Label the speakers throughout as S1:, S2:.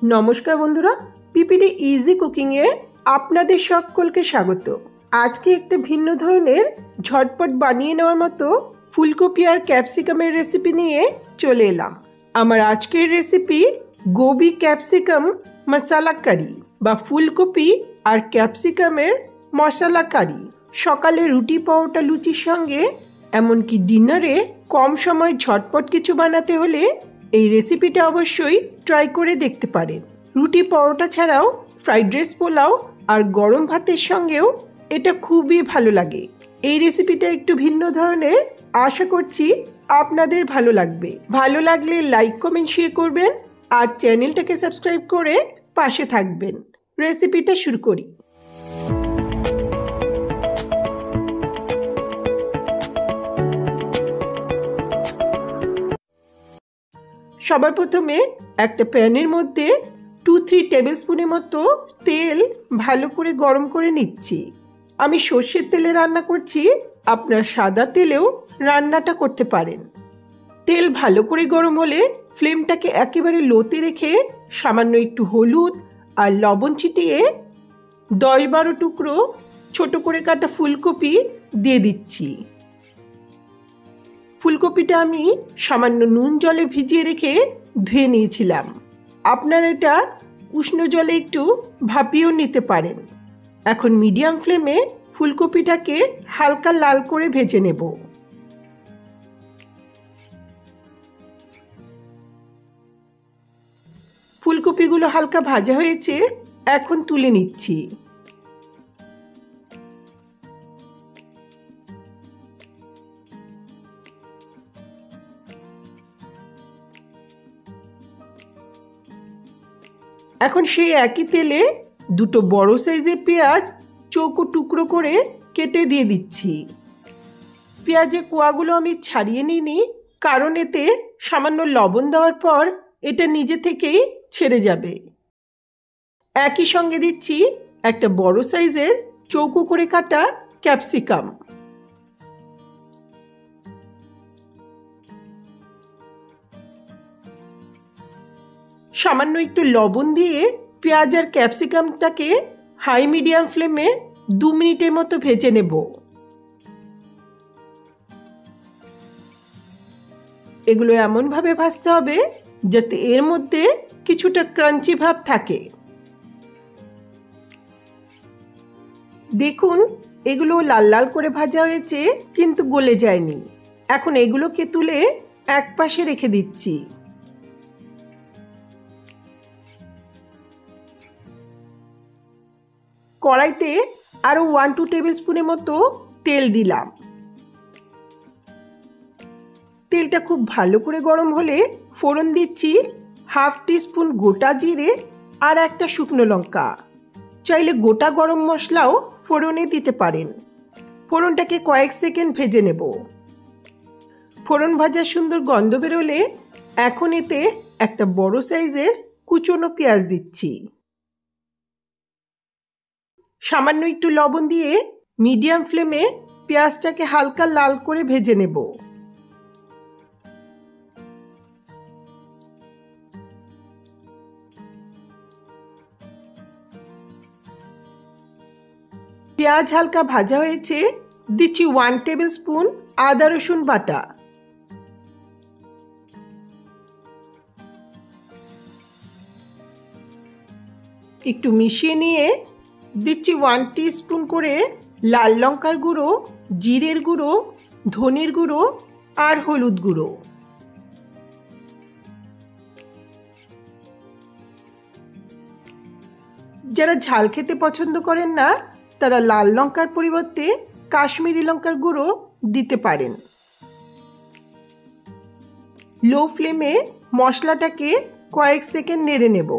S1: নমস্কার বন্ধুরা, PPD easy কুকিংয়ে আপনাদের সকলকে স্বাগত। আজকে একটা ভিন্ন ধরনের ঝটপট বানিয়ে নেওয়ার মতো ফুলকপি আর ক্যাপসিকামের রেসিপি নিয়ে চলে এলাম। আমার আজকের রেসিপি গোবি ক্যাপসিকাম মশলা কারি বা ফুলকপি আর ক্যাপসিকামের মশলা কারি। সকালে রুটি, পরোটা, লুচির সঙ্গে এমনকি ডিনারে কম সময় ঝটপট কিছু বানাতে হলে এই রেসিপিটা অবশ্যই ট্রাই করে দেখতে পারেন। রুটি, পরোটা ছাড়াও ফ্রাইড রাইস, পোলাও আর গরম ভাতের সঙ্গেও এটা খুবই ভালো লাগে। এই রেসিপিটা একটু ভিন্ন ধরনের, আশা করছি আপনাদের ভালো লাগবে। ভালো লাগলে লাইক, কমেন্ট, শেয়ার করবেন আর চ্যানেলটাকে সাবস্ক্রাইব করে পাশে থাকবেন। রেসিপিটা শুরু করি। সবার প্রথমে একটা প্যানের মধ্যে 2-3 টেবিল স্পুনের মতো তেল ভালো করে গরম করে নিচ্ছি। আমি সর্ষের তেলে রান্না করছি, আপনার সাদা তেলেও রান্নাটা করতে পারেন। তেল ভালো করে গরম হলে ফ্লেমটাকে একেবারে লোতে রেখে সামান্য একটু হলুদ আর লবণ ছিটিয়ে 10-12 টুকরো ছোট করে কাটা ফুলকপি দিয়ে দিচ্ছি। ফুলকপিটা আমি সামান্য নুন জলে ভিজিয়ে রেখে ধুয়ে নিয়েছিলাম। আপনারা এটা উষ্ণ জলে একটু ভাপিয়েও নিতে পারেন। এখন মিডিয়াম ফ্লেমে ফুলকপিটাকে হালকা লাল করে ভেজে নেব। ফুলকপিগুলো হালকা ভাজা হয়েছে, এখন তুলে নিচ্ছি। এখন সেই একই তেলে দুটো বড় সাইজের পেঁয়াজ চৌকো টুকরো করে কেটে দিয়ে দিচ্ছি। পেঁয়াজের কোয়াগুলো আমি ছাড়িয়ে নিইনি, কারণ এতে সামান্য লবণ দেওয়ার পর এটা নিজে থেকেই ছেড়ে যাবে। একই সঙ্গে দিচ্ছি একটা বড় সাইজের চৌকো করে কাটা ক্যাপসিকাম। সামান্য একটু লবণ দিয়ে পেঁয়াজ আর ক্যাপসিকামটাকে হাই মিডিয়াম ফ্লেমে 2 মিনিটের মতো ভেজে নেব। এগুলো এমনভাবে ভাজতে হবে যাতে এর মধ্যে কিছুটা ক্রাঞ্চি ভাব থাকে। দেখুন, এগুলো লাল লাল করে ভাজা হয়েছে কিন্তু গলে যায়নি। এখন এগুলোকে তুলে এক পাশে রেখে দিচ্ছি। কড়াইতে আরো 1-2 টেবিল স্পুনের মতো তেল দিলাম। তেলটা খুব ভালো করে গরম হলে ফোড়ন দিচ্ছি 1/2 টিস্পুন গোটা জিরে আর একটা শুকনো লঙ্কা। চাইলে গোটা গরম মশলাও ফোড়নে দিতে পারেন। ফোড়নটাকে কয়েক সেকেন্ড ভেজে নেব। ফোড়ন ভাজার সুন্দর গন্ধ বেরোলে এখন এতে একটা বড় সাইজের কুচনো পেঁয়াজ দিচ্ছি। সামান্য একটু লবণ দিয়ে মিডিয়াম ফ্লেমে পেঁয়াজটাকে হালকা লাল করে ভেজে নেব। পেঁয়াজ হালকা ভাজা হয়েছে, দিচ্ছি 1 টেবিল স্পুন আদা রসুন বাটা। একটু মিশিয়ে নিয়ে দিচ্ছি 1 টিস্পুন করে লাল লঙ্কার গুঁড়ো, জিরের গুঁড়ো, ধনের গুঁড়ো আর হলুদ গুঁড়ো। যারা ঝাল খেতে পছন্দ করেন না, তারা লাল লঙ্কার পরিবর্তে কাশ্মীরি লঙ্কার গুঁড়ো দিতে পারেন। লো ফ্লেমে মশলাটাকে কয়েক সেকেন্ড নেড়ে নেব।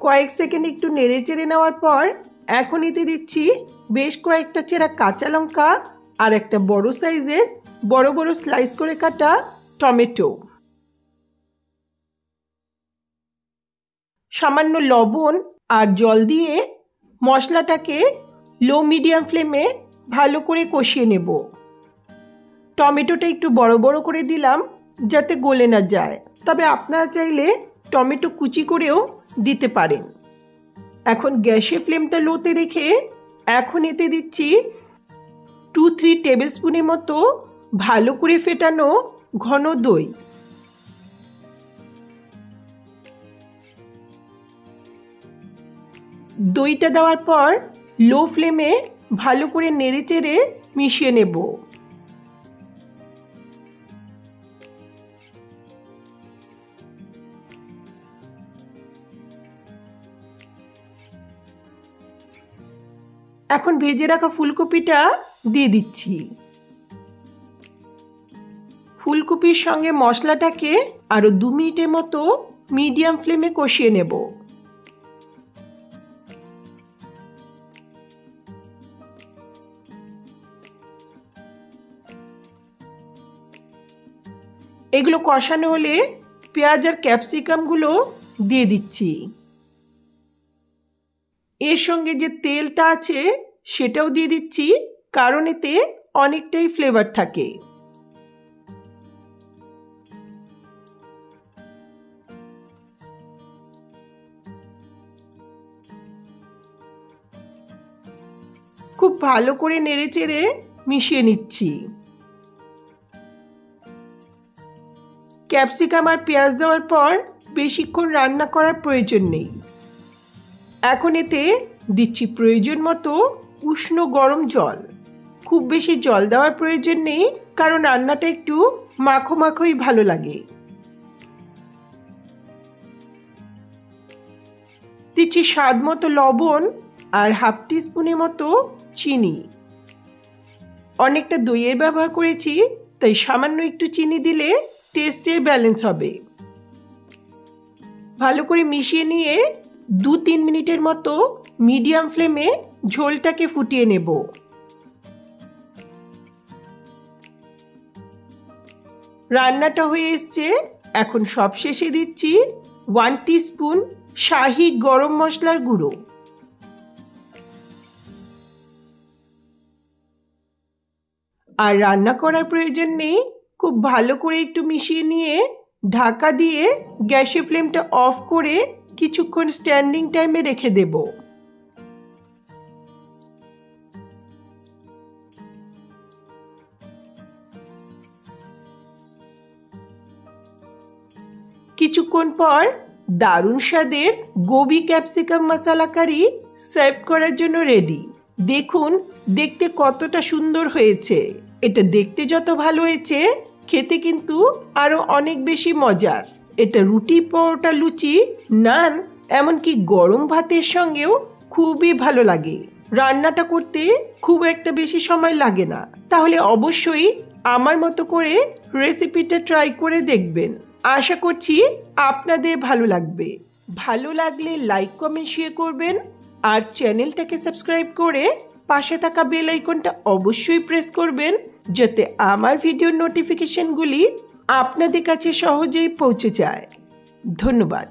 S1: কয়েক সেকেন্ড একটু নেড়ে চেড়ে নেওয়ার পর এখন এতে দিচ্ছি বেশ কয়েকটা চেরা কাঁচা লঙ্কা আর একটা বড় সাইজের বড় বড় স্লাইস করে কাটা টমেটো। সামান্য লবণ আর জল দিয়ে মশলাটাকে লো মিডিয়াম ফ্লেমে ভালো করে কষিয়ে নেব। টমেটোটা একটু বড় বড় করে দিলাম যাতে গলে না যায়, তবে আপনারা চাইলে টমেটো কুচি করেও দিতে পারেন। এখন গ্যাসের ফ্লেমটা লোতে রেখে এখন এতে দিচ্ছি 2-3 টেবিল স্পুনের মতো ভালো করে ফেটানো ঘন দই। দইটা দেওয়ার পর লো ফ্লেমে ভালো করে নেড়েচেড়ে মিশিয়ে নেব। এখন ভেজে রাখা ফুলকপিটা দিয়ে দিচ্ছি। ফুলকপির সঙ্গে মশলাটাকে আরো 2 মিনিটের মতো মিডিয়াম ফ্লেমে কষিয়ে নেব। এগুলো কষানো হলে পেঁয়াজ আর ক্যাপসিকামগুলো দিয়ে দিচ্ছি। এর সঙ্গে যে তেলটা আছে সেটাও দিয়ে দিচ্ছি, কারণ এতে অনেকটাই ফ্লেভার থাকে। খুব ভালো করে নেড়েচেড়ে মিশিয়ে নিচ্ছি। ক্যাপসিকাম আর পেঁয়াজ দেওয়ার পর বেশিক্ষণ রান্না করার প্রয়োজন নেই। এখন এতে দিচ্ছি প্রয়োজন মতো উষ্ণ গরম জল। খুব বেশি জল দেওয়ার প্রয়োজন নেই, কারণ রান্নাটা একটু মাখো মাখোই ভালো লাগে। দিচ্ছি স্বাদ মতো লবণ আর হাফ টিস্পুনের মতো চিনি। অনেকটা দইয়ের ব্যবহার করেছি, তাই সামান্য একটু চিনি দিলে টেস্টের ব্যালেন্স হবে। ভালো করে মিশিয়ে নিয়ে 2-3 মিনিটের মতো মিডিয়াম ফ্লেমে ঝোলটাকে ফুটিয়ে নেব। রান্নাটা হয়ে এসছে। এখন সবশেষে দিচ্ছি 1 টিস্পুন শাহি গরম মশলার গুঁড়ো। আর রান্না করার প্রয়োজন নেই, খুব ভালো করে একটু মিশিয়ে নিয়ে ঢাকা দিয়ে গ্যাসের ফ্লেমটা অফ করে কিছুক্ষণ স্ট্যান্ডিং টাইমে রেখে দেব। কিছুক্ষণ পর দারুণ স্বাদের গোবি ক্যাপসিকাম মশলা কারি সার্ভ করার জন্য রেডি। দেখুন দেখতে কতটা সুন্দর হয়েছে। এটা দেখতে যত ভালো হয়েছে, খেতে কিন্তু আরো অনেক বেশি মজার। এটা রুটি, পরোটা, লুচি, নান, এমনকি গরম ভাতের সঙ্গেও খুবই ভালো লাগে। রান্নাটা করতে খুব একটা বেশি সময় লাগে না। তাহলে অবশ্যই আমার মতো করে রেসিপিটা ট্রাই করে দেখবেন। আশা করছি আপনাদের ভালো লাগবে। ভালো লাগলে লাইক, কমেন্ট, শেয়ার করবেন আর চ্যানেলটাকে সাবস্ক্রাইব করে পাশে থাকা বেল আইকনটা অবশ্যই প্রেস করবেন, যাতে আমার ভিডিওর নোটিফিকেশনগুলি আপনাদের কাছে সহজেই পৌঁছে যায়। ধন্যবাদ।